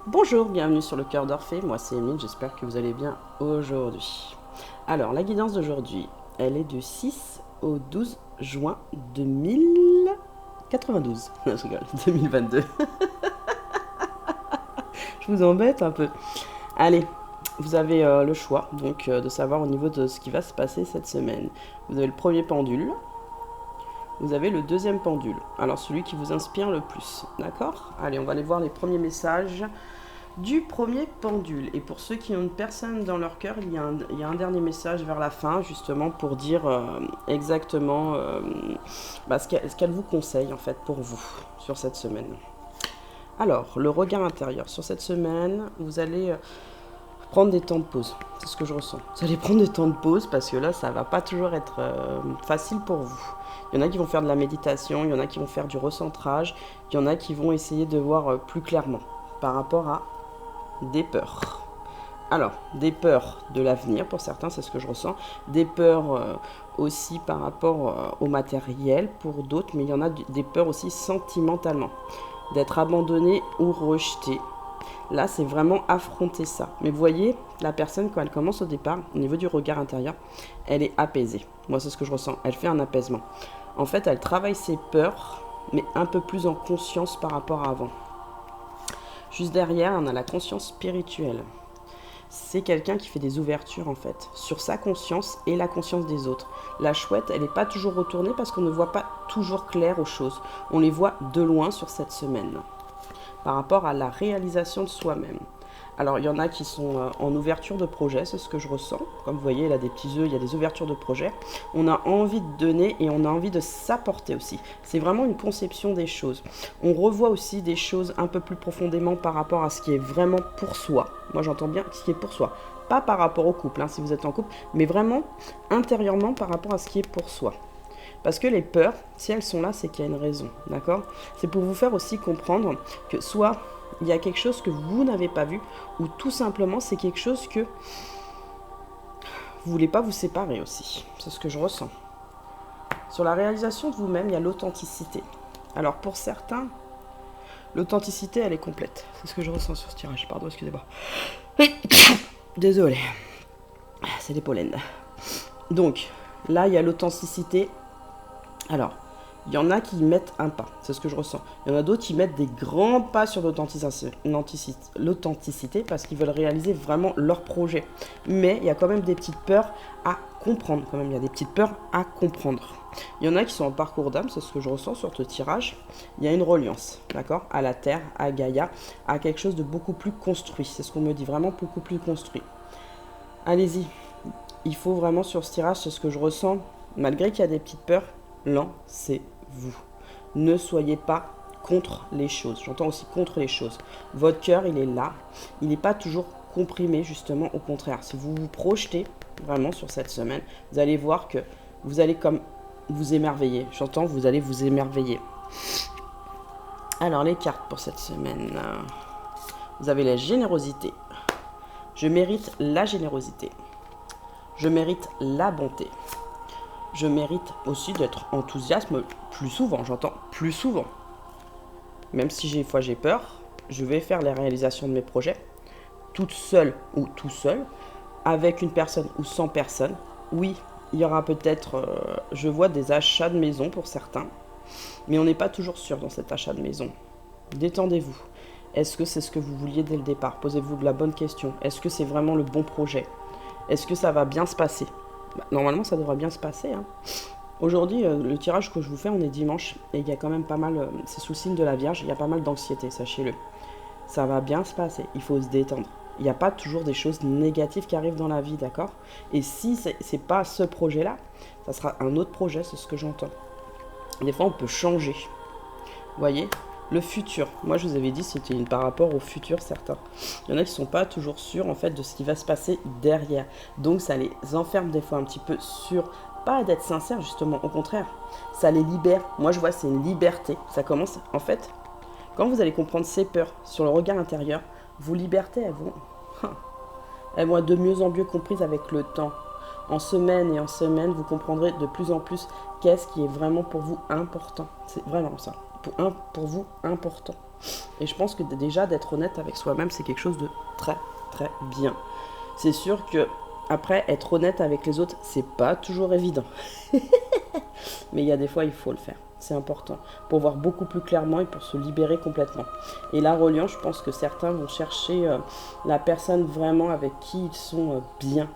Bonjour, bienvenue sur le cœur d'Orphée, moi c'est Emile, j'espère que vous allez bien aujourd'hui. Alors, la guidance d'aujourd'hui, elle est du 6 au 12 juin 2092. Non, je rigole, 2022. Je vous embête un peu. Allez, vous avez le choix donc de savoir au niveau de ce qui va se passer cette semaine. Vous avez le premier pendule, vous avez le deuxième pendule. Alors celui qui vous inspire le plus, d'accord? Allez, on va aller voir les premiers messages du premier pendule. Et pour ceux qui ont une personne dans leur cœur, il y a un dernier message vers la fin, justement pour dire exactement ce qu'elle vous conseille en fait pour vous sur cette semaine. Alors, le regard intérieur. Sur cette semaine, vous allez prendre des temps de pause. C'est ce que je ressens. Vous allez prendre des temps de pause parce que là, ça va pas toujours être facile pour vous. Il y en a qui vont faire de la méditation, il y en a qui vont faire du recentrage, il y en a qui vont essayer de voir plus clairement par rapport à des peurs. Alors, des peurs de l'avenir pour certains, c'est ce que je ressens. Des peurs aussi par rapport au matériel pour d'autres, mais il y en a des peurs aussi sentimentalement. D'être abandonné ou rejeté. Là, c'est vraiment affronter ça. Mais vous voyez, la personne, quand elle commence au départ, au niveau du regard intérieur, elle est apaisée. Moi, c'est ce que je ressens. Elle fait un apaisement. En fait, elle travaille ses peurs, mais un peu plus en conscience par rapport à avant. Juste derrière, on a la conscience spirituelle. C'est quelqu'un qui fait des ouvertures en fait, sur sa conscience et la conscience des autres. La chouette, elle n'est pas toujours retournée parce qu'on ne voit pas toujours clair aux choses. On les voit de loin sur cette semaine, par rapport à la réalisation de soi-même. Alors, il y en a qui sont en ouverture de projet, c'est ce que je ressens. Comme vous voyez, il y a des petits œufs, il y a des ouvertures de projet. On a envie de donner et on a envie de s'apporter aussi. C'est vraiment une conception des choses. On revoit aussi des choses un peu plus profondément par rapport à ce qui est vraiment pour soi. Moi, j'entends bien ce qui est pour soi. Pas par rapport au couple, si vous êtes en couple, mais vraiment intérieurement par rapport à ce qui est pour soi. Parce que les peurs, si elles sont là, c'est qu'il y a une raison, d'accord? C'est pour vous faire aussi comprendre que soit il y a quelque chose que vous n'avez pas vu, ou tout simplement c'est quelque chose que vous voulez pas vous séparer aussi. C'est ce que je ressens. Sur la réalisation de vous-même, il y a l'authenticité. Alors pour certains, l'authenticité, elle est complète. C'est ce que je ressens sur ce tirage. Pardon, excusez-moi. Désolé. C'est des pollens. Donc, là, il y a l'authenticité. Alors, il y en a qui mettent un pas, c'est ce que je ressens. Il y en a d'autres qui mettent des grands pas sur l'authenticité parce qu'ils veulent réaliser vraiment leur projet. Mais il y a quand même des petites peurs à comprendre. Quand même, il y a des petites peurs à comprendre. Il y en a qui sont en parcours d'âme, c'est ce que je ressens sur ce tirage. Il y a une reliance, d'accord, à la terre, à Gaïa, à quelque chose de beaucoup plus construit. C'est ce qu'on me dit, vraiment beaucoup plus construit. Allez-y. Il faut vraiment sur ce tirage, c'est ce que je ressens. Malgré qu'il y a des petites peurs, lancez-vous. Ne soyez pas contre les choses. J'entends aussi contre les choses. Votre cœur, il est là. Il n'est pas toujours comprimé, justement, au contraire. Si vous vous projetez vraiment sur cette semaine, vous allez voir que vous allez comme vous émerveiller. J'entends, vous allez vous émerveiller. Alors, les cartes pour cette semaine. Vous avez la générosité. Je mérite la générosité. Je mérite la bonté. Je mérite aussi d'être enthousiaste plus souvent, j'entends plus souvent. Même si des fois j'ai peur, je vais faire les réalisations de mes projets, toute seule ou tout seul, avec une personne ou sans personne. Oui, il y aura peut-être, je vois des achats de maison pour certains, mais on n'est pas toujours sûr dans cet achat de maison. Détendez-vous. Est-ce que c'est ce que vous vouliez dès le départ? Posez-vous la bonne question. Est-ce que c'est vraiment le bon projet? Est-ce que ça va bien se passer? Normalement, ça devrait bien se passer. Aujourd'hui, le tirage que je vous fais, on est dimanche. Et il y a quand même pas mal, c'est sous le signe de la Vierge, il y a pas mal d'anxiété, sachez-le. Ça va bien se passer, il faut se détendre. Il n'y a pas toujours des choses négatives qui arrivent dans la vie, d'accord? Et si c'est pas ce projet-là, ça sera un autre projet, c'est ce que j'entends. Des fois, on peut changer. Vous voyez? Le futur. Moi, je vous avais dit, c'était par rapport au futur, certains. Il y en a qui ne sont pas toujours sûrs, en fait, de ce qui va se passer derrière. Donc, ça les enferme des fois un petit peu sur... Pas d'être sincère, justement. Au contraire, ça les libère. Moi, je vois, c'est une liberté. Ça commence, en fait, quand vous allez comprendre ces peurs sur le regard intérieur, vos libertés, elles vont être de mieux en mieux comprises avec le temps. En semaine et en semaine, vous comprendrez de plus en plus qu'est-ce qui est vraiment pour vous important. C'est vraiment ça. Pour vous important. Et je pense que déjà d'être honnête avec soi-même, c'est quelque chose de très très bien. C'est sûr que après, être honnête avec les autres, c'est pas toujours évident. Mais il y a des fois, il faut le faire. C'est important pour voir beaucoup plus clairement et pour se libérer complètement. Et la reliance, je pense que certains vont chercher la personne vraiment avec qui ils sont bien.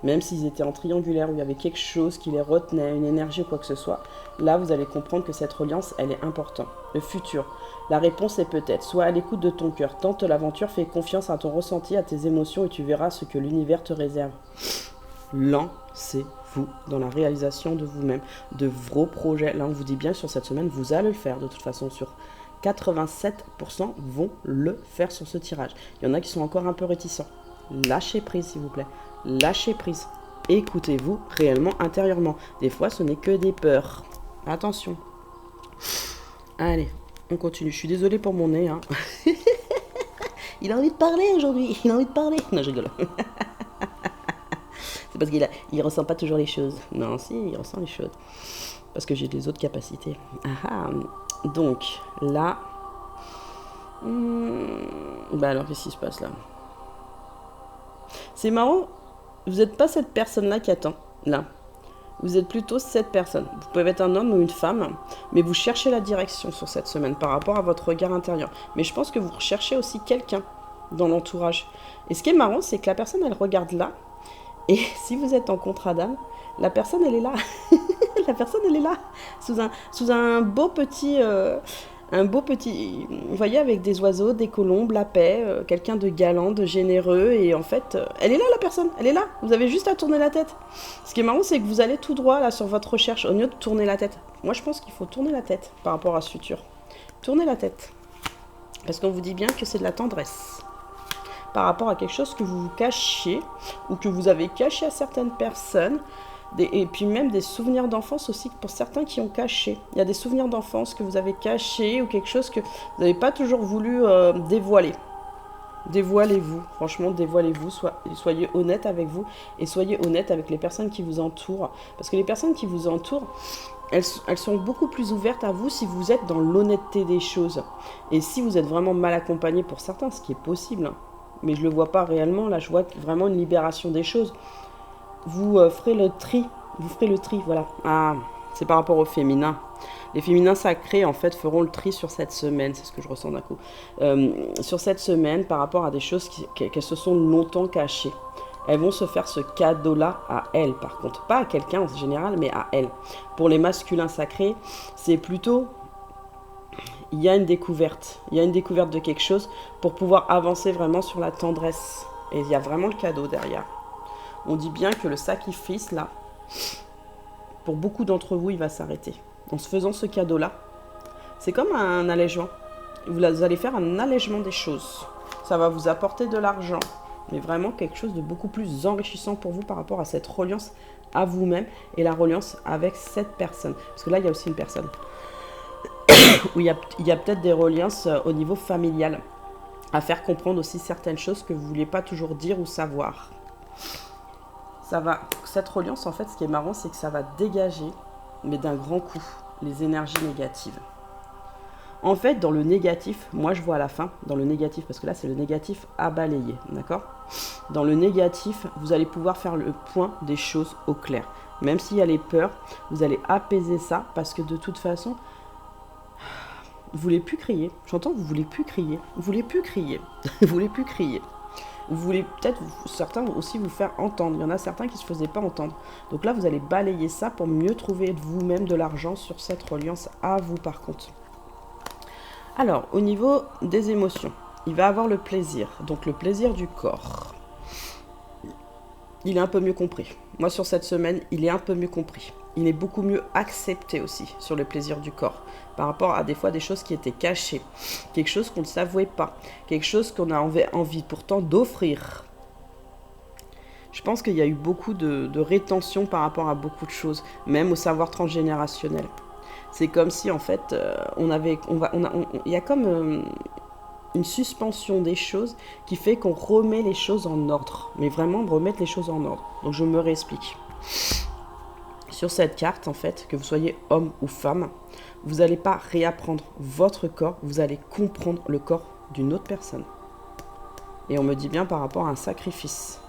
Même s'ils étaient en triangulaire, où il y avait quelque chose qui les retenait, une énergie ou quoi que ce soit. Là, vous allez comprendre que cette reliance, elle est importante. Le futur. La réponse est peut-être. Sois à l'écoute de ton cœur. Tente l'aventure, fais confiance à ton ressenti, à tes émotions et tu verras ce que l'univers te réserve. Lancez-vous dans la réalisation de vous-même, de vos projets. Là, on vous dit bien sur cette semaine, vous allez le faire de toute façon. Sur 87% vont le faire sur ce tirage. Il y en a qui sont encore un peu réticents. Lâchez prise, s'il vous plaît. Lâchez prise. Écoutez-vous réellement intérieurement. Des fois, ce n'est que des peurs. Attention. Allez, on continue. Je suis désolée pour mon nez. Hein. Il a envie de parler aujourd'hui. Il a envie de parler. Non, je rigole. C'est parce qu'il ressent pas toujours les choses. Non, si, il ressent les choses. Parce que j'ai des autres capacités. Donc, là... Bah alors, qu'est-ce qui se passe là? C'est marrant. Vous n'êtes pas cette personne-là qui attend. Là. Vous êtes plutôt cette personne. Vous pouvez être un homme ou une femme, mais vous cherchez la direction sur cette semaine par rapport à votre regard intérieur. Mais je pense que vous recherchez aussi quelqu'un dans l'entourage. Et ce qui est marrant, c'est que la personne, elle regarde là. Et si vous êtes en contrat d'âme, la personne, elle est là. La personne, elle est là. Sous un beau petit... vous voyez, avec des oiseaux, des colombes, la paix, quelqu'un de galant, de généreux, et en fait, elle est là la personne, elle est là, vous avez juste à tourner la tête. Ce qui est marrant, c'est que vous allez tout droit là sur votre recherche, au lieu de tourner la tête. Moi, je pense qu'il faut tourner la tête par rapport à ce futur. Tournez la tête, parce qu'on vous dit bien que c'est de la tendresse. Par rapport à quelque chose que vous vous cachez, ou que vous avez caché à certaines personnes, et puis même des souvenirs d'enfance aussi pour certains qui ont caché. Il y a des souvenirs d'enfance que vous avez cachés ou quelque chose que vous n'avez pas toujours voulu dévoiler. Dévoilez-vous, franchement dévoilez-vous, soyez honnête avec vous et soyez honnête avec les personnes qui vous entourent. Parce que les personnes qui vous entourent, elles sont beaucoup plus ouvertes à vous si vous êtes dans l'honnêteté des choses. Et si vous êtes vraiment mal accompagné pour certains, ce qui est possible, hein, mais je ne le vois pas réellement, là je vois vraiment une libération des choses. Vous ferez le tri. Vous ferez le tri, voilà. Ah, c'est par rapport au féminin. Les féminins sacrés, en fait, feront le tri sur cette semaine. C'est ce que je ressens d'un coup. Sur cette semaine, par rapport à des choses qu'elles se sont longtemps cachées. Elles vont se faire ce cadeau-là à elles, par contre. Pas à quelqu'un en général, mais à elles. Pour les masculins sacrés, c'est plutôt... Il y a une découverte. Il y a une découverte de quelque chose pour pouvoir avancer vraiment sur la tendresse. Et il y a vraiment le cadeau derrière. On dit bien que le sacrifice, là, pour beaucoup d'entre vous, il va s'arrêter. En se faisant ce cadeau-là, c'est comme un allègement. Vous allez faire un allègement des choses. Ça va vous apporter de l'argent, mais vraiment quelque chose de beaucoup plus enrichissant pour vous par rapport à cette reliance à vous-même et la reliance avec cette personne. Parce que là, il y a aussi une personne où il y a peut-être des reliances au niveau familial, à faire comprendre aussi certaines choses que vous ne vouliez pas toujours dire ou savoir. Cette reliance, en fait, ce qui est marrant, c'est que ça va dégager, mais d'un grand coup, les énergies négatives. En fait, dans le négatif, moi je vois à la fin, dans le négatif, parce que là c'est le négatif à balayer, d'accord? Dans le négatif, vous allez pouvoir faire le point des choses au clair. Même s'il y a les peurs, vous allez apaiser ça, parce que de toute façon, vous voulez plus crier. J'entends que vous voulez plus crier. Vous voulez plus crier. Vous voulez plus crier. Vous voulez peut-être, certains aussi vous faire entendre. Il y en a certains qui ne se faisaient pas entendre. Donc là, vous allez balayer ça pour mieux trouver de vous-même de l'argent sur cette reliance à vous par contre. Alors, au niveau des émotions, il va avoir le plaisir. Donc le plaisir du corps. Il est un peu mieux compris. Moi, sur cette semaine, il est un peu mieux compris. Il est beaucoup mieux accepté aussi sur le plaisir du corps. Par rapport à des fois des choses qui étaient cachées. Quelque chose qu'on ne savait pas. Quelque chose qu'on a envie pourtant d'offrir. Je pense qu'il y a eu beaucoup de rétention par rapport à beaucoup de choses. Même au savoir transgénérationnel. C'est comme si en fait, il y a comme une suspension des choses qui fait qu'on remet les choses en ordre. Mais vraiment remettre les choses en ordre. Donc je me réexplique. Sur cette carte, en fait, que vous soyez homme ou femme, vous n'allez pas réapprendre votre corps, vous allez comprendre le corps d'une autre personne. Et on me dit bien par rapport à un sacrifice.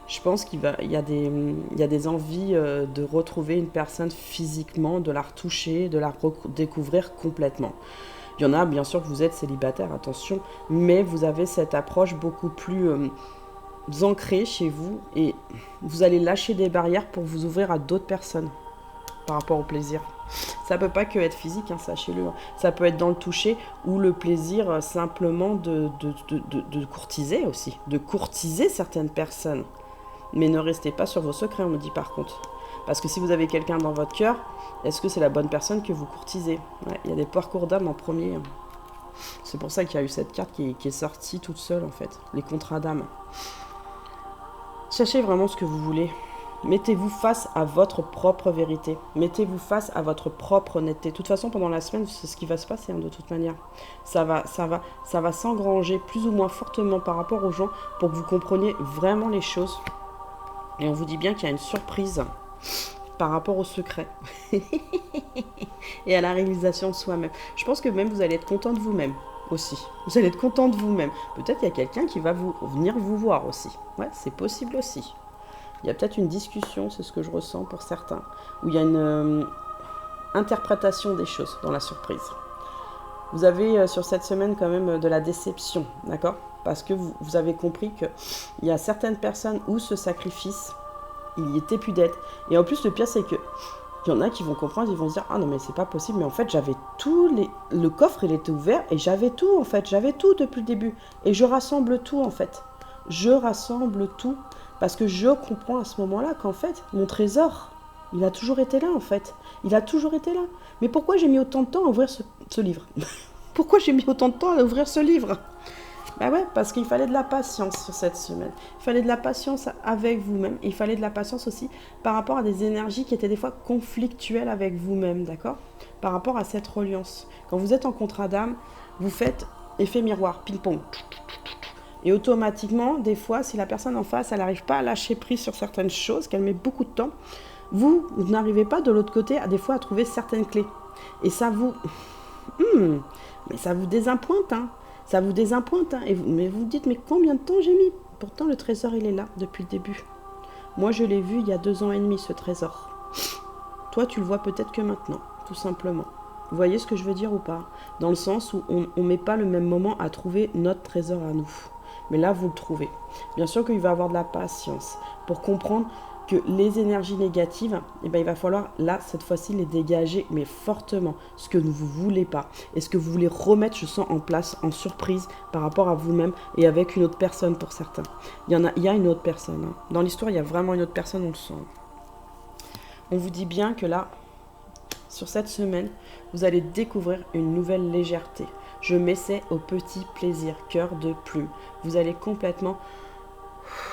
Je pense qu'il y a des envies de retrouver une personne physiquement, de la retoucher, de la redécouvrir complètement. Il y en a, bien sûr, que vous êtes célibataire, attention, mais vous avez cette approche beaucoup plus ancrée chez vous et vous allez lâcher des barrières pour vous ouvrir à d'autres personnes par rapport au plaisir. Ça peut pas que être physique, hein, sachez-le. Ça peut être dans le toucher ou le plaisir simplement de courtiser aussi, de courtiser certaines personnes. Mais ne restez pas sur vos secrets, on me dit par contre. Parce que si vous avez quelqu'un dans votre cœur, est-ce que c'est la bonne personne que vous courtisez? Ouais, il y a des parcours d'âme en premier. C'est pour ça qu'il y a eu cette carte qui est sortie toute seule en fait. Les contrats d'âme. Cherchez vraiment ce que vous voulez. Mettez-vous face à votre propre vérité. Mettez-vous face à votre propre honnêteté. De toute façon, pendant la semaine, c'est ce qui va se passer, hein, de toute manière. Ça va s'engranger plus ou moins fortement par rapport aux gens pour que vous compreniez vraiment les choses. Et on vous dit bien qu'il y a une surprise par rapport au secret et à la réalisation de soi-même. Je pense que même vous allez être content de vous-même aussi. Vous allez être content de vous-même. Peut-être qu'il y a quelqu'un qui va venir vous voir aussi. Ouais, c'est possible aussi. Il y a peut-être une discussion, c'est ce que je ressens pour certains, où il y a une interprétation des choses dans la surprise. Vous avez sur cette semaine quand même de la déception, d'accord? Parce que vous avez compris qu'il y a certaines personnes où ce sacrifice, il y était plus d'être. Et en plus, le pire, c'est que il y en a qui vont comprendre, ils vont se dire « Ah non, mais c'est pas possible, mais en fait, j'avais tout, le coffre, il était ouvert, et j'avais tout, en fait, j'avais tout depuis le début. Et je rassemble tout, en fait. Je rassemble tout, parce que je comprends à ce moment-là qu'en fait, mon trésor, il a toujours été là, en fait. Il a toujours été là. Mais pourquoi j'ai mis autant de temps à ouvrir ce livre? Pourquoi j'ai mis autant de temps à ouvrir ce livre? Ben ouais, parce qu'il fallait de la patience sur cette semaine. Il fallait de la patience avec vous-même. Et il fallait de la patience aussi par rapport à des énergies qui étaient des fois conflictuelles avec vous-même, d'accord? Par rapport à cette reliance. Quand vous êtes en contrat d'âme, vous faites effet miroir, ping-pong. Et automatiquement, des fois, si la personne en face, elle n'arrive pas à lâcher prise sur certaines choses, qu'elle met beaucoup de temps, vous n'arrivez pas de l'autre côté, des fois, à trouver certaines clés. Et ça vous... mais ça vous désappointe, hein. Ça vous désappointe, hein. Mais vous vous dites, mais combien de temps j'ai mis? Pourtant, le trésor, il est là depuis le début. Moi, je l'ai vu il y a 2 ans et demi, ce trésor. Toi, tu le vois peut-être que maintenant, tout simplement. Vous voyez ce que je veux dire ou pas? Dans le sens où on ne met pas le même moment à trouver notre trésor à nous. Mais là, vous le trouvez. Bien sûr qu'il va y avoir de la patience pour comprendre que les énergies négatives, eh ben, il va falloir, là, cette fois-ci, les dégager, mais fortement. Ce que vous ne voulez pas. Et ce que vous voulez remettre, je sens, en place, en surprise, par rapport à vous-même et avec une autre personne pour certains. Il y a une autre personne. Hein. Dans l'histoire, il y a vraiment une autre personne, on le sent. On vous dit bien que là, sur cette semaine, vous allez découvrir une nouvelle légèreté. Je m'essaie au petit plaisir, cœur de plume. Vous allez complètement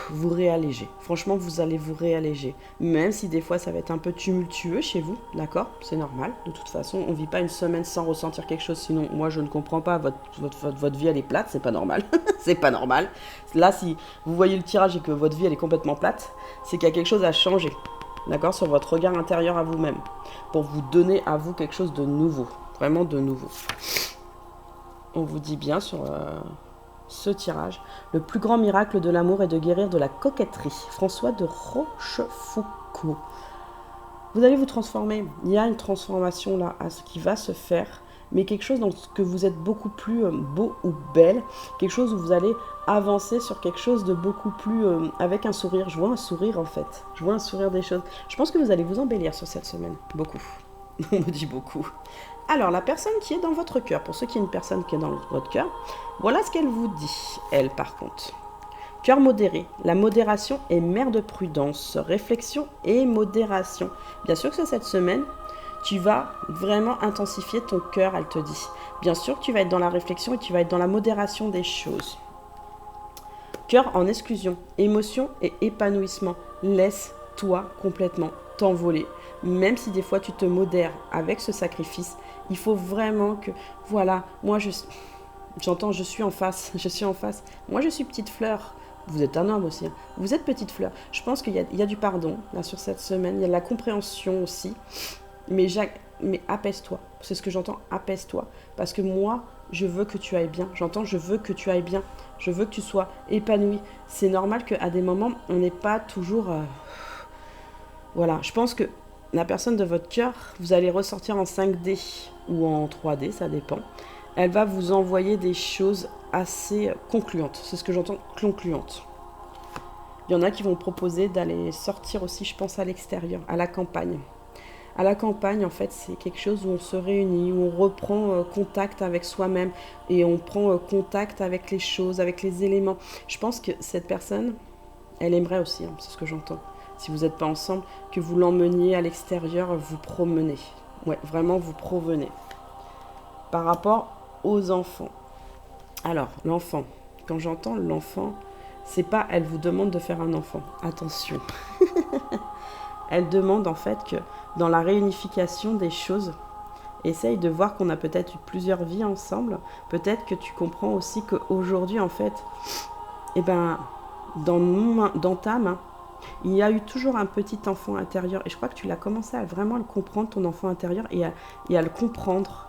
vous réalléger. Franchement, vous allez vous réalléger. Même si des fois, ça va être un peu tumultueux chez vous, d'accord? C'est normal. De toute façon, on ne vit pas une semaine sans ressentir quelque chose. Sinon, moi, je ne comprends pas. Votre vie, elle est plate. C'est pas normal. C'est pas normal. Là, si vous voyez le tirage et que votre vie, elle est complètement plate, c'est qu'il y a quelque chose à changer. D'accord? Sur votre regard intérieur à vous-même. Pour vous donner à vous quelque chose de nouveau. Vraiment de nouveau. On vous dit bien sur ce tirage, le plus grand miracle de l'amour est de guérir de la coquetterie. François de Rochefoucauld. Vous allez vous transformer. Il y a une transformation là à ce qui va se faire, mais quelque chose dans ce que vous êtes beaucoup plus beau ou belle, quelque chose où vous allez avancer sur quelque chose de beaucoup plus avec un sourire. Je vois un sourire en fait. Je vois un sourire des choses. Je pense que vous allez vous embellir sur cette semaine. Beaucoup. On me dit beaucoup. Alors, la personne qui est dans votre cœur, pour ceux qui est une personne qui est dans votre cœur, voilà ce qu'elle vous dit, elle, par contre. Cœur modéré. La modération est mère de prudence, réflexion et modération. Bien sûr que cette semaine, tu vas vraiment intensifier ton cœur, elle te dit. Bien sûr que tu vas être dans la réflexion et tu vas être dans la modération des choses. Cœur en exclusion, émotion et épanouissement. Laisse-toi complètement t'envoler. Même si des fois tu te modères avec ce sacrifice, il faut vraiment que, voilà, moi j'entends, je suis en face, moi je suis petite fleur, Vous êtes un homme aussi. Hein. Vous êtes petite fleur. Je pense qu'il y a du pardon là sur cette semaine. Il y a de la compréhension aussi. Mais apaise-toi. C'est ce que j'entends. Apaise-toi. Parce que moi, je veux que tu ailles bien. J'entends, je veux que tu ailles bien. Je veux que tu sois épanoui. C'est normal qu'à des moments, on n'est pas toujours... Voilà. Je pense que la personne de votre cœur, vous allez ressortir en 5D ou en 3D, ça dépend. Elle va vous envoyer des choses assez concluantes. C'est ce que j'entends, concluantes. Il y en a qui vont proposer d'aller sortir aussi, je pense, à l'extérieur, à la campagne. À la campagne, en fait, c'est quelque chose où on se réunit, où on reprend contact avec soi-même et on prend contact avec les choses, avec les éléments. Je pense que cette personne, elle aimerait aussi, hein, c'est ce que j'entends. Si vous n'êtes pas ensemble, que vous l'emmeniez à l'extérieur, vous promenez. Ouais, vraiment, vous provenez. Par rapport aux enfants. Alors, l'enfant. Quand j'entends l'enfant, c'est pas elle vous demande de faire un enfant. Attention. Elle demande en fait que dans la réunification des choses, essaye de voir qu'on a peut-être eu plusieurs vies ensemble. Peut-être que tu comprends aussi qu'aujourd'hui, en fait, eh ben, dans ta main, il y a eu toujours un petit enfant intérieur. Et je crois que tu l'as commencé à vraiment le comprendre, ton enfant intérieur, et à le comprendre.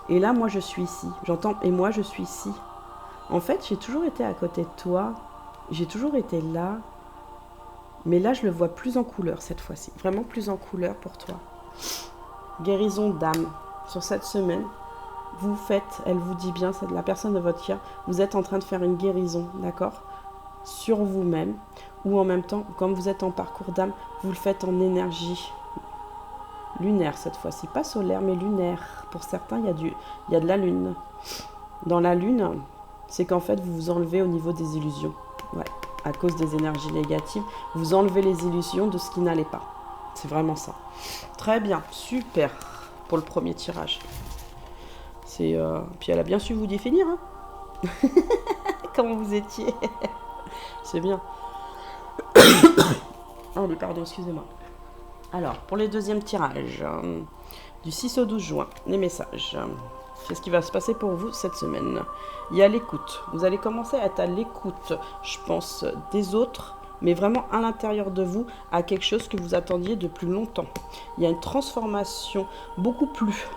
Et là, moi, je suis ici. J'entends, et moi, je suis ici. En fait, j'ai toujours été à côté de toi. J'ai toujours été là. Mais là, je le vois plus en couleur cette fois-ci. Vraiment plus en couleur pour toi. Guérison d'âme. Sur cette semaine, vous faites, elle vous dit bien, c'est de la personne de votre cœur, vous êtes en train de faire une guérison, d'accord ? Sur vous-même. Ou en même temps, comme vous êtes en parcours d'âme, vous le faites en énergie lunaire cette fois-ci. Pas solaire, mais lunaire. Pour certains, il y a de la lune. Dans la lune, c'est qu'en fait, vous vous enlevez au niveau des illusions. Ouais. À cause des énergies négatives, vous enlevez les illusions de ce qui n'allait pas. C'est vraiment ça. Très bien, super pour le premier tirage. Puis elle a bien su vous définir. Hein. Comment vous étiez. C'est bien. Oh, pardon, excusez-moi. Alors, pour les deuxièmes tirages, du 6 au 12 juin, les messages. Qu'est-ce qui va se passer pour vous cette semaine? Il y a l'écoute. Vous allez commencer à être à l'écoute, je pense, des autres, mais vraiment à l'intérieur de vous, à quelque chose que vous attendiez depuis longtemps. Il y a une transformation beaucoup plus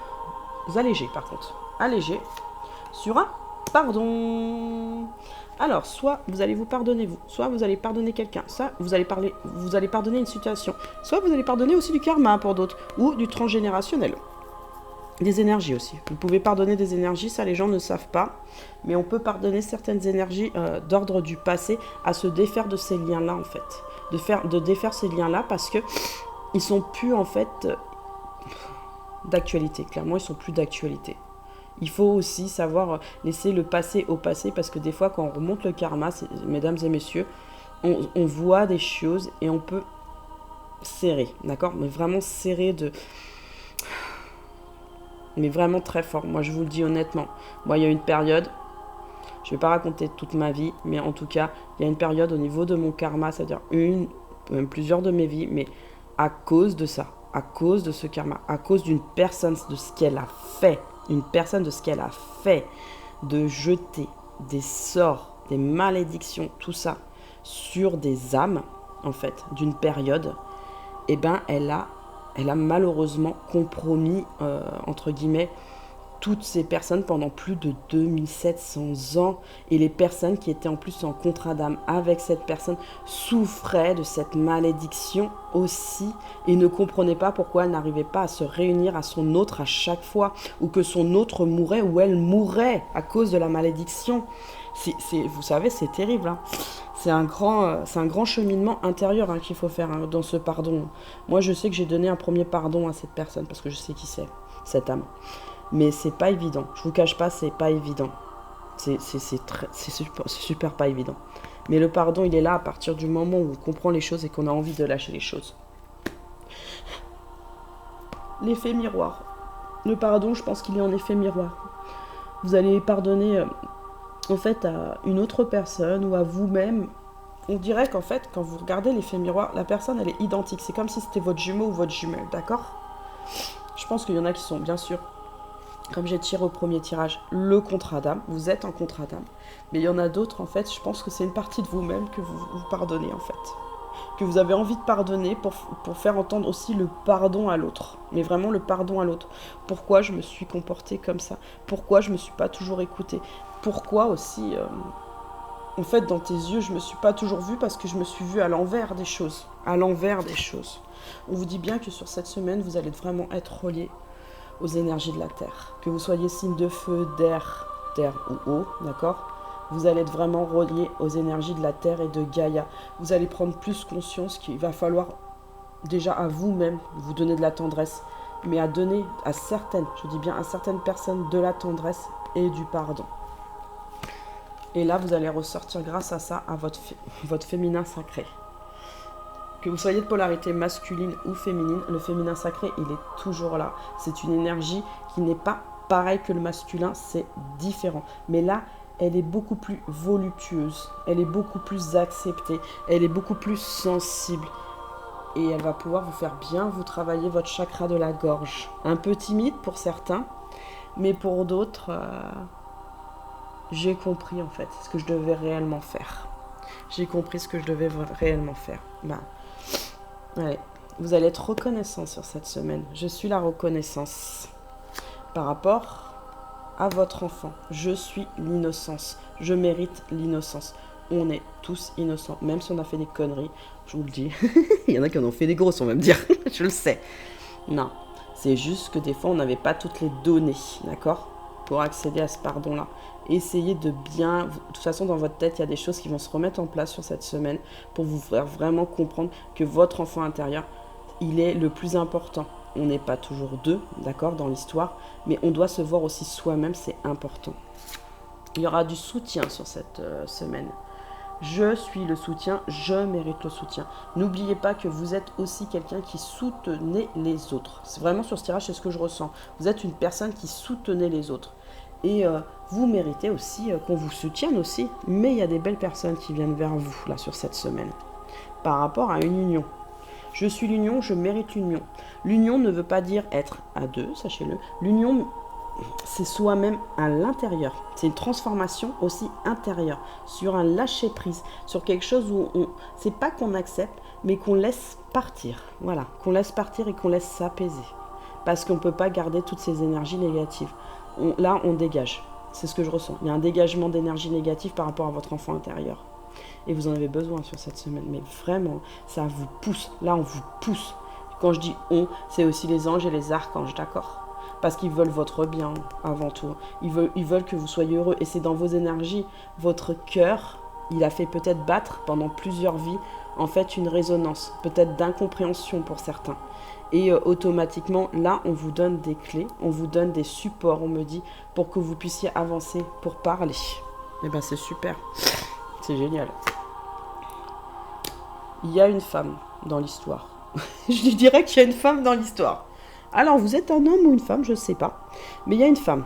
allégée, par contre. Allégée sur un pardon. Alors, soit vous allez vous pardonner vous, soit vous allez pardonner quelqu'un, soit vous allez pardonner une situation, soit vous allez pardonner aussi du karma pour d'autres, ou du transgénérationnel. Des énergies aussi. Vous pouvez pardonner des énergies, ça les gens ne savent pas, mais on peut pardonner certaines énergies d'ordre du passé à se défaire de ces liens-là en fait. De défaire ces liens-là parce que ils sont plus en fait d'actualité. Clairement, ils sont plus d'actualité. Il faut aussi savoir laisser le passé au passé parce que des fois, quand on remonte le karma, mesdames et messieurs, on voit des choses et on peut serrer, d'accord ? Mais vraiment serrer mais vraiment très fort. Moi, je vous le dis honnêtement. Moi, il y a une période, je ne vais pas raconter toute ma vie, mais en tout cas, il y a une période au niveau de mon karma, c'est-à-dire même plusieurs de mes vies, mais à cause de ça, à cause de ce karma, à cause d'une personne, de ce qu'elle a fait, une personne de ce qu'elle a fait, de jeter des sorts, des malédictions, tout ça, sur des âmes, en fait, d'une période, eh ben, elle a malheureusement compromis, entre guillemets, toutes ces personnes pendant plus de 2700 ans. Et les personnes qui étaient en plus en contrat d'âme avec cette personne souffraient de cette malédiction aussi et ne comprenaient pas pourquoi elle n'arrivait pas à se réunir à son autre à chaque fois, ou que son autre mourait ou elle mourait à cause de la malédiction. Vous savez, c'est terrible, hein. C'est un grand cheminement intérieur, hein, qu'il faut faire, hein, dans ce pardon. Moi, je sais que j'ai donné un premier pardon à cette personne parce que je sais qui c'est, cette âme. Mais c'est pas évident. Je vous cache pas, c'est pas évident. C'est super pas évident. Mais le pardon, il est là à partir du moment où on comprend les choses et qu'on a envie de lâcher les choses. L'effet miroir. Le pardon, je pense qu'il est en effet miroir. Vous allez pardonner en fait à une autre personne ou à vous-même. On dirait qu'en fait, quand vous regardez l'effet miroir, la personne, elle est identique. C'est comme si c'était votre jumeau ou votre jumelle, d'accord ? Je pense qu'il y en a qui sont, bien sûr, comme j'ai tiré au premier tirage, le contrat d'âme. Vous êtes en contrat d'âme. Mais il y en a d'autres, en fait, je pense que c'est une partie de vous-même que vous pardonnez, en fait. Que vous avez envie de pardonner pour faire entendre aussi le pardon à l'autre. Mais vraiment le pardon à l'autre. Pourquoi je me suis comportée comme ça? Pourquoi je me suis pas toujours écoutée? Pourquoi aussi, en fait, dans tes yeux, je me suis pas toujours vue parce que je me suis vue à l'envers des choses. À l'envers des choses. On vous dit bien que sur cette semaine, vous allez vraiment être reliés aux énergies de la Terre. Que vous soyez signe de feu, d'air, terre ou eau, d'accord? Vous allez être vraiment relié aux énergies de la Terre et de Gaïa. Vous allez prendre plus conscience qu'il va falloir déjà à vous-même vous donner de la tendresse, mais à donner à certaines, je dis bien à certaines personnes, de la tendresse et du pardon. Et là, vous allez ressortir grâce à ça à votre féminin sacré. Que vous soyez de polarité masculine ou féminine, le féminin sacré, il est toujours là. C'est une énergie qui n'est pas pareille que le masculin, c'est différent. Mais là, elle est beaucoup plus voluptueuse, elle est beaucoup plus acceptée, elle est beaucoup plus sensible. Et elle va pouvoir vous faire bien vous travailler votre chakra de la gorge. Un peu timide pour certains, mais pour d'autres, j'ai compris en fait ce que je devais réellement faire. J'ai compris ce que je devais réellement faire. Allez, vous allez être reconnaissant sur cette semaine. Je suis la reconnaissance par rapport à votre enfant. Je suis l'innocence. Je mérite l'innocence. On est tous innocents, même si on a fait des conneries. Je vous le dis. Il y en a qui en ont fait des grosses, on va me dire. Je le sais. Non, c'est juste que des fois, on n'avait pas toutes les données, d'accord, pour accéder à ce pardon-là. Essayez de bien... De toute façon, dans votre tête, il y a des choses qui vont se remettre en place sur cette semaine pour vous faire vraiment comprendre que votre enfant intérieur, il est le plus important. On n'est pas toujours deux, d'accord, dans l'histoire, mais on doit se voir aussi soi-même, c'est important. Il y aura du soutien sur cette semaine. Je suis le soutien, je mérite le soutien. N'oubliez pas que vous êtes aussi quelqu'un qui soutenait les autres. C'est vraiment sur ce tirage, c'est ce que je ressens. Vous êtes une personne qui soutenait les autres. Et vous méritez aussi qu'on vous soutienne aussi. Mais il y a des belles personnes qui viennent vers vous, là, sur cette semaine. Par rapport à une union. Je suis l'union, je mérite l'union. L'union ne veut pas dire être à deux, sachez-le. L'union, c'est soi-même à l'intérieur. C'est une transformation aussi intérieure, sur un lâcher-prise, sur quelque chose où c'est pas qu'on accepte, mais qu'on laisse partir. Voilà, qu'on laisse partir et qu'on laisse s'apaiser. Parce qu'on ne peut pas garder toutes ces énergies négatives. Là, on dégage. C'est ce que je ressens. Il y a un dégagement d'énergie négative par rapport à votre enfant intérieur. Et vous en avez besoin sur cette semaine. Mais vraiment, ça vous pousse. Là, on vous pousse. Quand je dis on, c'est aussi les anges et les archanges, d'accord? Parce qu'ils veulent votre bien avant tout. Ils veulent que vous soyez heureux. Et c'est dans vos énergies. Votre cœur, il a fait peut-être battre pendant plusieurs vies, en fait, une résonance. Peut-être d'incompréhension pour certains. Et automatiquement, là, on vous donne des clés, on vous donne des supports, on me dit, pour que vous puissiez avancer, pour parler. Eh bien, c'est super. C'est génial. Il y a une femme dans l'histoire. Je lui dirais qu'il y a une femme dans l'histoire. Alors, vous êtes un homme ou une femme, je ne sais pas. Mais il y a une femme.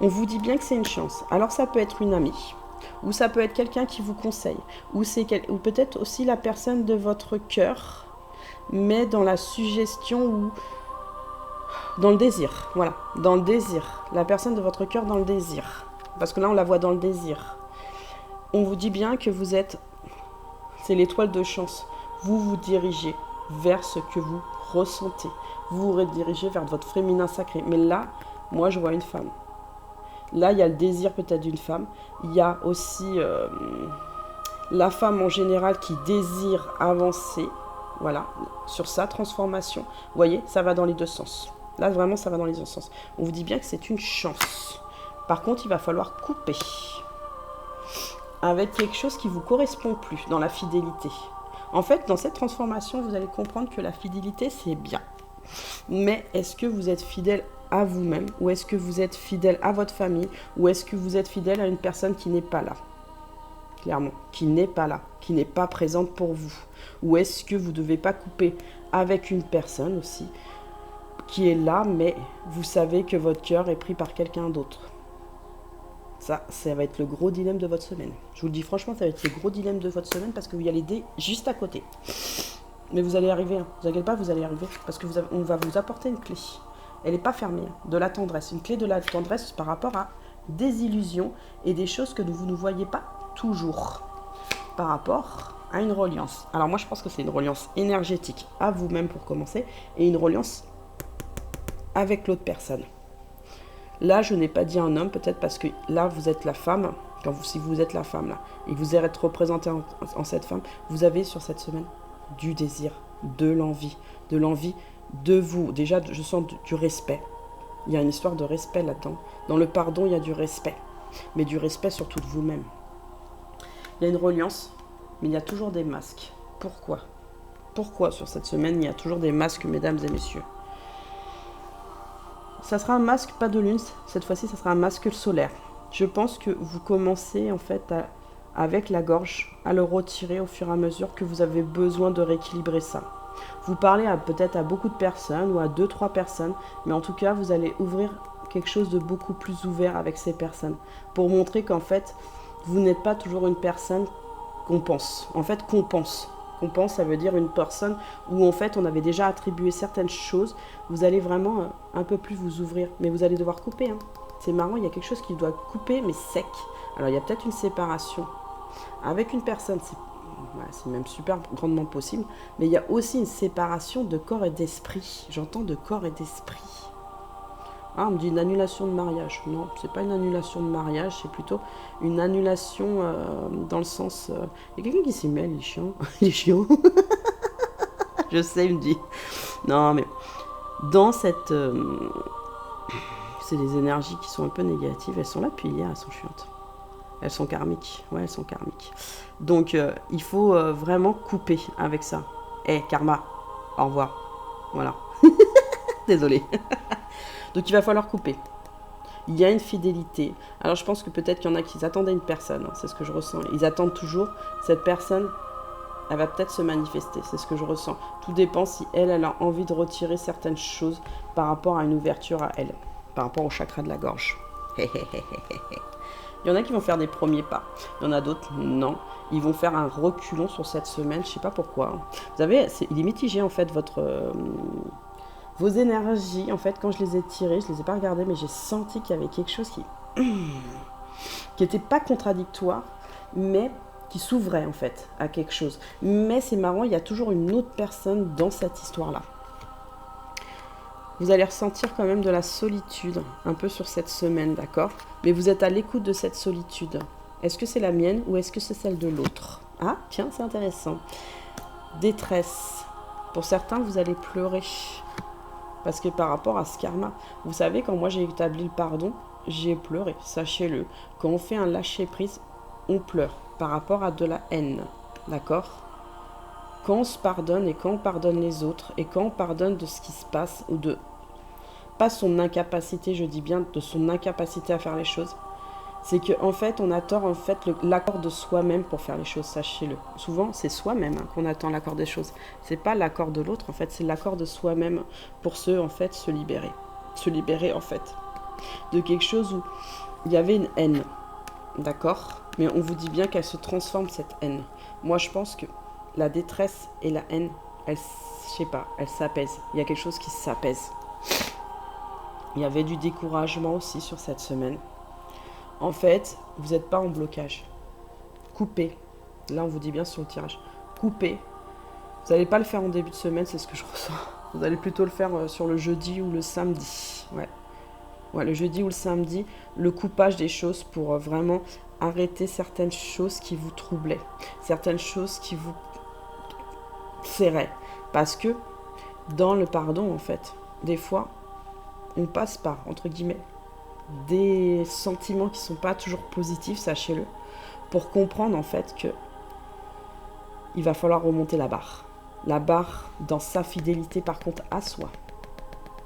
On vous dit bien que c'est une chance. Alors, ça peut être une amie. Ou ça peut être quelqu'un qui vous conseille. Ou peut-être aussi la personne de votre cœur, mais dans la suggestion ou dans le désir. Voilà, dans le désir. La personne de votre cœur dans le désir. Parce que là, on la voit dans le désir. On vous dit bien que vous êtes... C'est l'étoile de chance. Vous vous dirigez vers ce que vous ressentez. Vous vous redirigez vers votre féminin sacré. Mais là, moi, je vois une femme. Là, il y a le désir peut-être d'une femme. Il y a aussi la femme en général qui désire avancer. Voilà, sur sa transformation. Vous voyez, ça va dans les deux sens. Là, vraiment, ça va dans les deux sens. On vous dit bien que c'est une chance. Par contre, il va falloir couper avec quelque chose qui ne vous correspond plus dans la fidélité. En fait, dans cette transformation, vous allez comprendre que la fidélité, c'est bien. Mais est-ce que vous êtes fidèle à vous-même? Ou est-ce que vous êtes fidèle à votre famille? Ou est-ce que vous êtes fidèle à une personne qui n'est pas là? Clairement, qui n'est pas là, qui n'est pas présente pour vous. Ou est-ce que vous ne devez pas couper avec une personne aussi qui est là, mais vous savez que votre cœur est pris par quelqu'un d'autre? Ça va être le gros dilemme de votre semaine. Je vous le dis franchement, ça va être le gros dilemme de votre semaine parce que vous y allez aider juste à côté. Mais vous allez y arriver, hein. Ne vous inquiétez pas, vous allez y arriver parce que on va vous apporter une clé. Elle n'est pas fermée, hein. De la tendresse. Une clé de la tendresse par rapport à des illusions et des choses que vous ne voyez pas toujours. Par rapport à une reliance. Alors moi, je pense que c'est une reliance énergétique à vous-même pour commencer et une reliance avec l'autre personne. Là, je n'ai pas dit un homme, peut-être parce que là, vous êtes la femme. Si vous êtes la femme, là, et que vous êtes représenté en cette femme, vous avez sur cette semaine du désir, de l'envie de vous. Déjà, je sens du respect. Il y a une histoire de respect là-dedans. Dans le pardon, il y a du respect. Mais du respect surtout de vous-même. Il y a une reliance, mais il y a toujours des masques. Pourquoi ? Pourquoi sur cette semaine, il y a toujours des masques, mesdames et messieurs ? Ça sera un masque, pas de lune, cette fois-ci, ça sera un masque solaire. Je pense que vous commencez en fait avec la gorge à le retirer au fur et à mesure que vous avez besoin de rééquilibrer ça. Vous parlez peut-être à beaucoup de personnes ou à 2-3 personnes, mais en tout cas, vous allez ouvrir quelque chose de beaucoup plus ouvert avec ces personnes pour montrer qu'en fait, vous n'êtes pas toujours une personne qu'on pense. En fait, qu'on pense. Qu'on pense, ça veut dire une personne où en fait, on avait déjà attribué certaines choses. Vous allez vraiment un peu plus vous ouvrir, mais vous allez devoir couper, hein. C'est marrant, il y a quelque chose qui doit couper, mais sec. Alors, il y a peut-être une séparation avec une personne, c'est même super grandement possible, mais il y a aussi une séparation de corps et d'esprit. J'entends de corps et d'esprit. Ah, on me dit une annulation de mariage. Non, c'est pas une annulation de mariage, c'est plutôt une annulation dans le sens... Il y a quelqu'un qui s'y mêle, il est chiant. Il est chiant. Je sais, il me dit. Non, mais dans cette... c'est des énergies qui sont un peu négatives. Elles sont là depuis hier, elles sont chiantes. Elles sont karmiques. Ouais, elles sont karmiques. Donc, il faut vraiment couper avec ça. Karma, au revoir. Voilà. Désolée. Donc, il va falloir couper. Il y a une fidélité. Alors, je pense que peut-être qu'il y en a qui attendaient une personne. Hein, c'est ce que je ressens. Ils attendent toujours. Cette personne, elle va peut-être se manifester. C'est ce que je ressens. Tout dépend si elle a envie de retirer certaines choses par rapport à une ouverture à elle. Par rapport au chakra de la gorge. Il y en a qui vont faire des premiers pas. Il y en a d'autres, non. Ils vont faire un reculon sur cette semaine. Je ne sais pas pourquoi. Vous savez, il est mitigé en fait vos énergies. En fait, quand je les ai tirées, je ne les ai pas regardées, mais j'ai senti qu'il y avait quelque chose qui n'était pas contradictoire, mais qui s'ouvrait en fait à quelque chose. Mais c'est marrant, il y a toujours une autre personne dans cette histoire-là. Vous allez ressentir quand même de la solitude, un peu sur cette semaine, d'accord ? Mais vous êtes à l'écoute de cette solitude. Est-ce que c'est la mienne ou est-ce que c'est celle de l'autre ? Ah, tiens, c'est intéressant. Détresse. Pour certains, vous allez pleurer. Parce que par rapport à ce karma, vous savez, quand moi j'ai établi le pardon, j'ai pleuré, sachez-le. Quand on fait un lâcher-prise, on pleure par rapport à de la haine, d'accord ? Quand on se pardonne et quand on pardonne les autres et quand on pardonne de ce qui se passe ou de... pas son incapacité, je dis bien de son incapacité à faire les choses, c'est qu'en fait, on attend en fait l'accord de soi-même pour faire les choses, sachez-le. Souvent, c'est soi-même qu'on attend l'accord des choses. C'est pas l'accord de l'autre, en fait, c'est l'accord de soi-même pour en fait, se libérer. Se libérer, en fait, de quelque chose où il y avait une haine, d'accord ? Mais on vous dit bien qu'elle se transforme, cette haine. Moi, je pense que la détresse et la haine, je sais pas, elles s'apaisent. Il y a quelque chose qui s'apaise. Il y avait du découragement aussi sur cette semaine. En fait, vous n'êtes pas en blocage. Coupez. Là, on vous dit bien sur le tirage. Coupez. Vous n'allez pas le faire en début de semaine, c'est ce que je ressens. Vous allez plutôt le faire sur le jeudi ou le samedi. Ouais, le jeudi ou le samedi, le coupage des choses pour vraiment arrêter certaines choses qui vous troublaient. Certaines choses qui vous serraient. Parce que dans le pardon, en fait, des fois, on passe par, entre guillemets, des sentiments qui ne sont pas toujours positifs, sachez-le, pour comprendre en fait que il va falloir remonter la barre. La barre dans sa fidélité par contre à soi.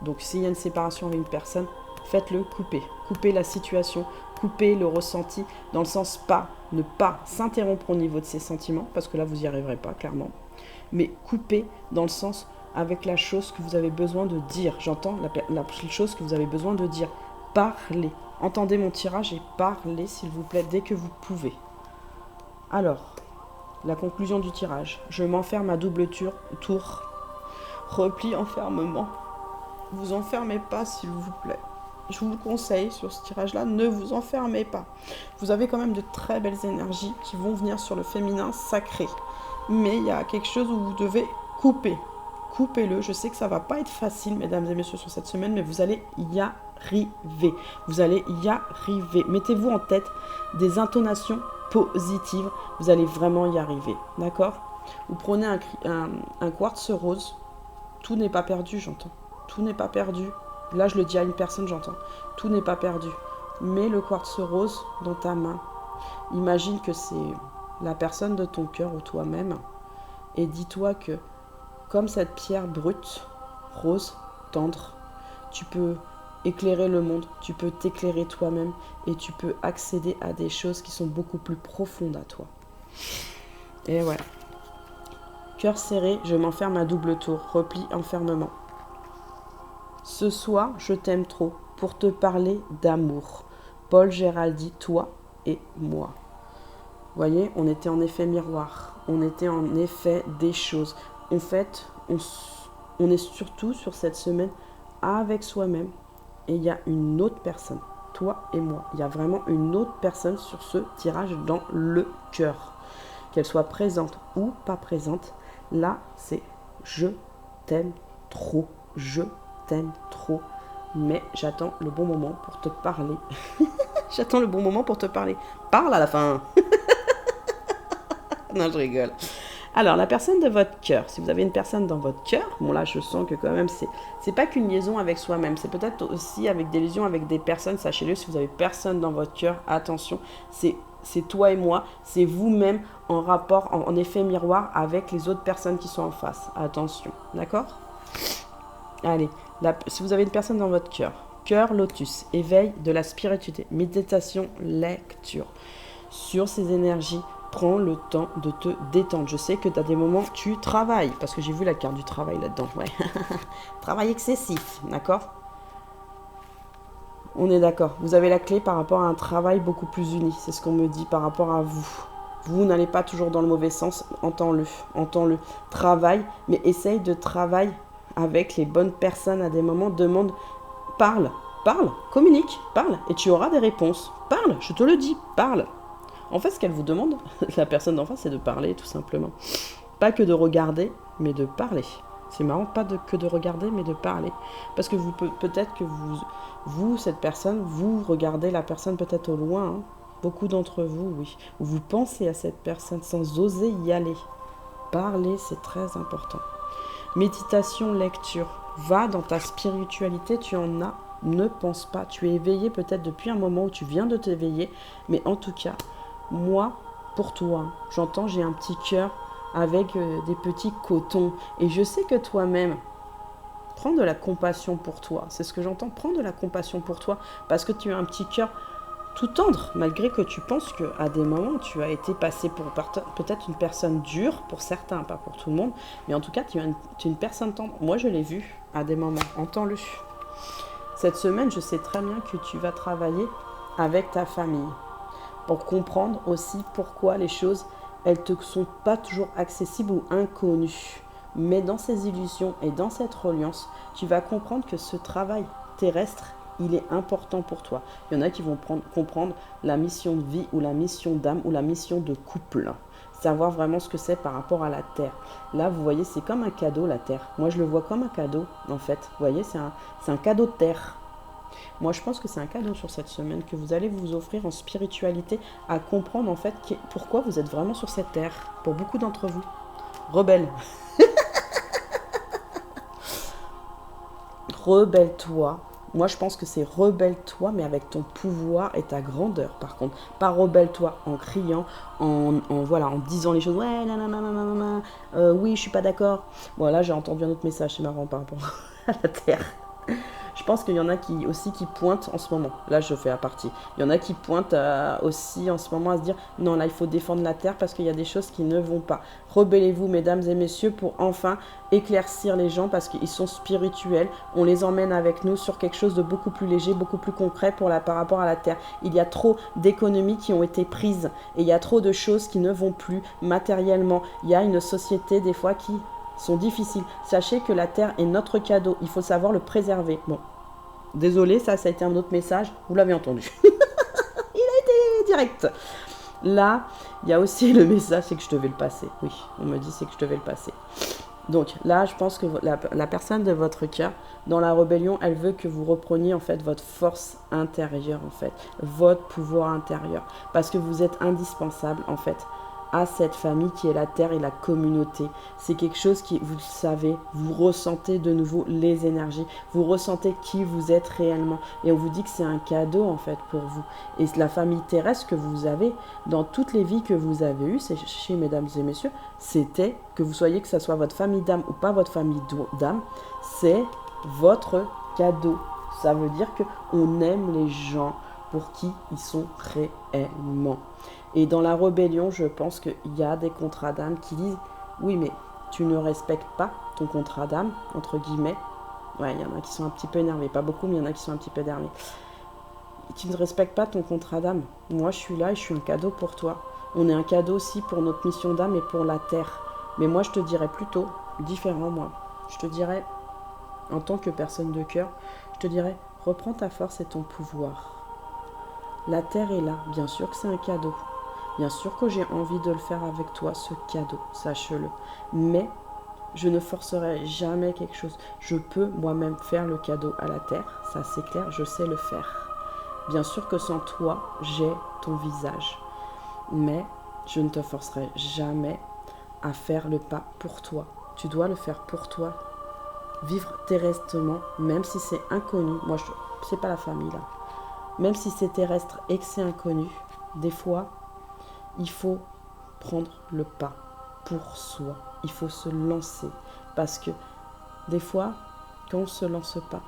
Donc s'il y a une séparation avec une personne, faites-le couper. Coupez la situation, coupez le ressenti, dans le sens ne pas s'interrompre au niveau de ses sentiments, parce que là vous n'y arriverez pas clairement, mais coupez dans le sens avec la chose que vous avez besoin de dire. J'entends la chose que vous avez besoin de dire. Parlez. Entendez mon tirage et parlez, s'il vous plaît, dès que vous pouvez. Alors, la conclusion du tirage. Je m'enferme à double tour. Repli, enfermement. vous enfermez pas, s'il vous plaît. Je vous le conseille sur ce tirage-là, ne vous enfermez pas. Vous avez quand même de très belles énergies qui vont venir sur le féminin sacré. Mais il y a quelque chose où vous devez couper. Coupez-le. Je sais que ça va pas être facile, mesdames et messieurs, sur cette semaine, mais vous allez y arriver. Vous allez y arriver. Mettez-vous en tête des intonations positives. Vous allez vraiment y arriver. D'accord? Vous prenez un quartz rose. Tout n'est pas perdu, j'entends. Tout n'est pas perdu. Là, je le dis à une personne, j'entends. Tout n'est pas perdu. Mets le quartz rose dans ta main. Imagine que c'est la personne de ton cœur ou toi-même. Et dis-toi que, comme cette pierre brute, rose, tendre, tu peux éclairer le monde, tu peux t'éclairer toi-même et tu peux accéder à des choses qui sont beaucoup plus profondes à toi. Et voilà. Cœur serré, je m'enferme à double tour. Repli, enfermement. Ce soir, je t'aime trop pour te parler d'amour. Paul Géraldi, toi et moi. Vous voyez, on était en effet miroir. On était en effet des choses. En fait, on est surtout sur cette semaine avec soi-même. Et il y a une autre personne, toi et moi. Il y a vraiment une autre personne sur ce tirage dans le cœur. Qu'elle soit présente ou pas présente, là, c'est je t'aime trop. Je t'aime trop. Mais j'attends le bon moment pour te parler. J'attends le bon moment pour te parler. Parle à la fin. Non, je rigole. Alors, la personne de votre cœur, si vous avez une personne dans votre cœur, bon là, je sens que quand même, c'est pas qu'une liaison avec soi-même, c'est peut-être aussi avec des liaisons avec des personnes, sachez-le, si vous avez personne dans votre cœur, attention, c'est toi et moi, c'est vous-même en rapport, en effet miroir avec les autres personnes qui sont en face. Attention, d'accord? Allez, si vous avez une personne dans votre cœur, cœur lotus, éveil de la spiritualité, méditation, lecture, sur ces énergies, prends le temps de te détendre. Je sais que tu as des moments où tu travailles, parce que j'ai vu la carte du travail là-dedans. Ouais. Travail excessif, d'accord? On est d'accord. Vous avez la clé par rapport à un travail beaucoup plus uni. C'est ce qu'on me dit par rapport à vous. Vous n'allez pas toujours dans le mauvais sens. Entends-le. Entends-le. Travaille, mais essaye de travailler avec les bonnes personnes à des moments. Demande, parle, communique, parle, et tu auras des réponses. Parle, je te le dis, parle. En fait, ce qu'elle vous demande, la personne d'en face, c'est de parler, tout simplement. Pas que de regarder, mais de parler. C'est marrant, pas que de regarder, mais de parler. Parce que peut-être que vous, cette personne, vous regardez la personne peut-être au loin. Hein. Beaucoup d'entre vous, oui. Ou vous pensez à cette personne sans oser y aller. Parler, c'est très important. Méditation, lecture. Va dans ta spiritualité, tu en as. Ne pense pas. Tu es éveillé peut-être depuis un moment où tu viens de t'éveiller. Mais en tout cas, moi, pour toi, j'entends, j'ai un petit cœur avec des petits cotons. Et je sais que toi-même, prends de la compassion pour toi. C'est ce que j'entends, prends de la compassion pour toi. Parce que tu as un petit cœur tout tendre, malgré que tu penses qu'à des moments, tu as été passé pour peut-être une personne dure, pour certains, pas pour tout le monde. Mais en tout cas, tu es une personne tendre. Moi, je l'ai vu à des moments. Entends-le. Cette semaine, je sais très bien que tu vas travailler avec ta famille. Pour comprendre aussi pourquoi les choses, elles ne te sont pas toujours accessibles ou inconnues. Mais dans ces illusions et dans cette reliance, tu vas comprendre que ce travail terrestre, il est important pour toi. Il y en a qui vont comprendre la mission de vie ou la mission d'âme ou la mission de couple. Savoir vraiment ce que c'est par rapport à la Terre. Là, vous voyez, c'est comme un cadeau, la Terre. Moi, je le vois comme un cadeau, en fait. Vous voyez, c'est un cadeau de Terre. Moi, je pense que c'est un cadeau sur cette semaine que vous allez vous offrir en spiritualité à comprendre en fait pourquoi vous êtes vraiment sur cette terre. Pour beaucoup d'entre vous. Rebelle. Rebelle-toi. Moi, je pense que c'est rebelle-toi, mais avec ton pouvoir et ta grandeur, par contre. Pas rebelle-toi en criant, en disant les choses. Ouais, nanana, oui, je suis pas d'accord. Bon, là, j'ai entendu un autre message, c'est marrant par rapport à la terre. Je pense qu'il y en a qui pointent en ce moment. Là, je fais à partie. Il y en a qui pointent aussi en ce moment à se dire non, là, il faut défendre la terre parce qu'il y a des choses qui ne vont pas. Rebellez-vous, mesdames et messieurs, pour enfin éclaircir les gens parce qu'ils sont spirituels. On les emmène avec nous sur quelque chose de beaucoup plus léger, beaucoup plus concret par rapport à la terre. Il y a trop d'économies qui ont été prises et il y a trop de choses qui ne vont plus matériellement. Il y a une société, des fois, qui sont difficiles. Sachez que la terre est notre cadeau. Il faut savoir le préserver. Bon, désolé, ça a été un autre message. Vous l'avez entendu. Il a été direct. Là, il y a aussi le message, c'est que je devais le passer. Oui, on me dit c'est que je devais le passer. Donc là, je pense que la personne de votre cœur, dans la rébellion, elle veut que vous repreniez en fait votre force intérieure, en fait, votre pouvoir intérieur. Parce que vous êtes indispensable, en fait, à cette famille qui est la terre et la communauté. C'est quelque chose qui, vous le savez, vous ressentez de nouveau les énergies, vous ressentez qui vous êtes réellement. Et on vous dit que c'est un cadeau en fait pour vous. Et la famille terrestre que vous avez, dans toutes les vies que vous avez eues, c'est chez mesdames et messieurs, c'était, que vous soyez, que ce soit votre famille d'âme ou pas votre famille d'âme, c'est votre cadeau. Ça veut dire qu'on aime les gens pour qui ils sont réellement. Et dans la rébellion, je pense qu'il y a des contrats d'âme qui disent « Oui, mais tu ne respectes pas ton contrat d'âme, entre guillemets. » Ouais, il y en a qui sont un petit peu énervés. Pas beaucoup, mais il y en a qui sont un petit peu énervés. « Tu ne respectes pas ton contrat d'âme. Moi, je suis là et je suis un cadeau pour toi. On est un cadeau aussi pour notre mission d'âme et pour la terre. Mais moi, je te dirais plutôt différent, moi. Je te dirais, en tant que personne de cœur, je te dirais « Reprends ta force et ton pouvoir. » La terre est là. Bien sûr que c'est un cadeau. Bien sûr que j'ai envie de le faire avec toi, ce cadeau, sache-le. Mais je ne forcerai jamais quelque chose. Je peux moi-même faire le cadeau à la terre, ça c'est clair, je sais le faire. Bien sûr que sans toi, j'ai ton visage. Mais je ne te forcerai jamais à faire le pas pour toi. Tu dois le faire pour toi. Vivre terrestrement, même si c'est inconnu. Moi, c'est pas la famille là. Même si c'est terrestre et que c'est inconnu, des fois, il faut prendre le pas pour soi. Il faut se lancer. Parce que des fois, quand on ne se lance pas,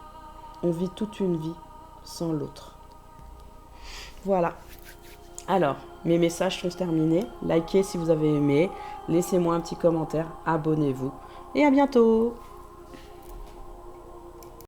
on vit toute une vie sans l'autre. Voilà. Alors, mes messages sont terminés. Likez si vous avez aimé. Laissez-moi un petit commentaire. Abonnez-vous. Et à bientôt!